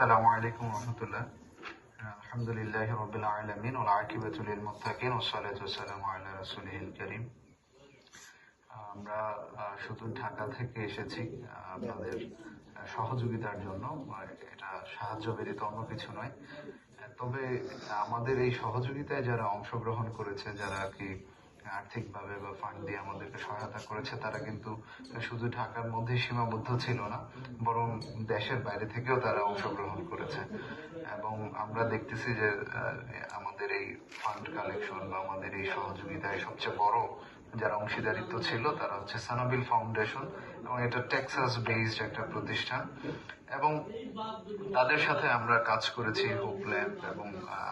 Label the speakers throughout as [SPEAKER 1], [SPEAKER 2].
[SPEAKER 1] আসসালামু আলাইকুম রহমতুল্লাহ। আলহামদুলিল্লাহি রাব্বিল আলামিন ওয়াল আকিবাতু লিল মুত্তাকিন ওয়াসসালাতু ওয়াসসালামু আলা রাসূলিল কারীম। আমরা শুধু ঢাকা থেকে এসেছি আপনাদের সহযোগিতার জন্য। এটা সাহায্য ব্যতীত অন্য কিছু নয়। তবে আমাদের এই সহযোগিতায় যারা অংশগ্রহণ করেছে, যারা আর কি আর্থিকভাবে বা ফান্ড দিয়ে আমাদেরকে সহায়তা করেছে, তারা কিন্তু শুধু ঢাকার মধ্যেই সীমাবদ্ধ ছিল না, বরং দেশের বাইরে থেকেও তারা অংশগ্রহণ করেছে। এবং আমরা দেখতেছি যে আমাদের এই ফান্ড কালেকশন বা আমাদের এই সহযোগিতায় সবচেয়ে বড় যারা অংশীদারিত্ব ছিল তারা হচ্ছে সানাবিল ফাউন্ডেশন, এবং এটা টেক্সাস বেসড একটা প্রতিষ্ঠান। এবং তাদের সাথে আমরা কাজ করেছি হোপল্যান্ড, এবং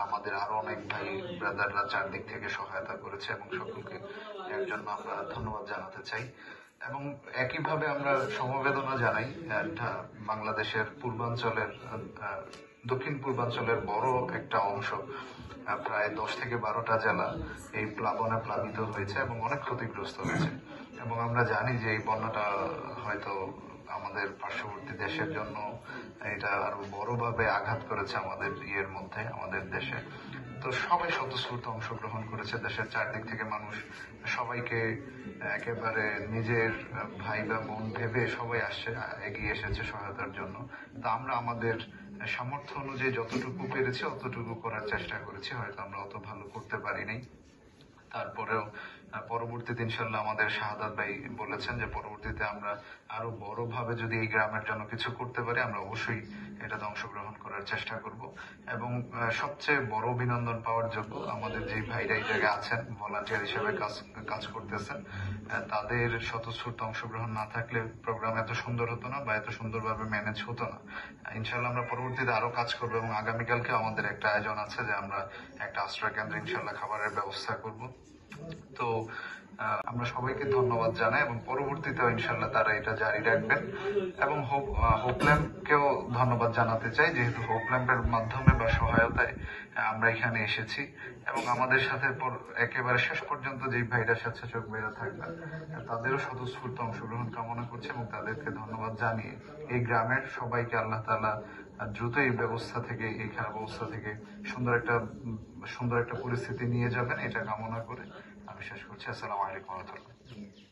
[SPEAKER 1] আমাদের আরো অনেক ভাই ব্রাদাররা চারদিক থেকে সহায়তা করেছে, এবং সকলকে এর জন্য আমরা ধন্যবাদ জানাতে চাই। এবং একইভাবে আমরা সমবেদনা জানাই বাংলাদেশের পূর্বাঞ্চলের দক্ষিণ পূর্বাঞ্চলের বড় একটা অংশ, প্রায় 10 থেকে 12টা জেলা এই প্লাবনে প্লাবিত হয়েছে এবং অনেক ক্ষতিগ্রস্ত হয়েছে। এবং আমরা জানি যে এই বন্যাটা হয়তো আমাদের পার্শ্ববর্তী দেশের জন্য এটা আরো বড়ভাবে আঘাত করেছে আমাদের মধ্যে, আমাদের দেশে। তো সবাই স্বতঃস্ফূর্ত অংশগ্রহণ করেছে, দেশের চারদিক থেকে মানুষ সবাইকে একেবারে নিজের ভাই বা বোন ভেবে সবাই আসছে, এগিয়ে এসেছে সহায়তার জন্য। তো আমরা আমাদের সামর্থ্য অনুযায়ী যতটুকু পেরেছি অতটুকু করার চেষ্টা করেছি। হয়তো আমরা অত ভালো করতে পারিনি, তারপরেও পরবর্তীতে ইনশাল্লাহ আমাদের শাহাদাত ভাই বলেছেন যে পরবর্তীতে আমরা আরো বড় ভাবে যদি এই গ্রামের জন্য কিছু করতে পারি, আমরা অবশ্যই এটাতে অংশগ্রহণ করার চেষ্টা করব। এবং সবচেয়ে বড় অভিনন্দন পাওয়ার যোগ্য আমাদের যে ভাইরা এই জায়গায় আছেন, ভলান্টিয়ার হিসেবে কাজ করতেছেন। তাদের স্বতঃস্ফূর্ত অংশগ্রহণ না থাকলে প্রোগ্রাম এত সুন্দর হতো না বা এত সুন্দরভাবে ম্যানেজ হতো না। ইনশাল্লাহ আমরা পরবর্তীতে আরো কাজ করবো, এবং আগামীকালকে আমাদের একটা আয়োজন আছে যে আমরা একটা আশ্রয় কেন্দ্রে ইনশাল্লাহ খাবারের ব্যবস্থা করব। তো আমরা সবাইকে ধন্যবাদ জানাই, এবং পরবর্তীতে ইনশাল্লাহ তারা এটা জারি রাখবেন। এবং হোপল্যাম্পকেও ধন্যবাদ জানাতে চাই, যেহেতু হোপল্যাম্পের মাধ্যমে বা সহায়তায় আমরা এখানে এসেছি, এবং আমাদের সাথে একেবারে শেষ পর্যন্ত যে ভাইরা স্বেচ্ছাসেবক ভাইরা থাকবেন তাদেরও স্বতঃস্ফূর্ত অংশগ্রহণ কামনা করছে, এবং তাদেরকে ধন্যবাদ জানিয়ে এই গ্রামের সবাইকে আল্লাহ তাআলা দ্রুত এই ব্যবস্থা থেকে, এই খারাপ অবস্থা থেকে সুন্দর একটা পরিস্থিতি নিয়ে যাবেন, এটা কামনা করে আমি শেষ করছি। আসসালামু আলাইকুম ওয়া রাহমাতুল্লাহ।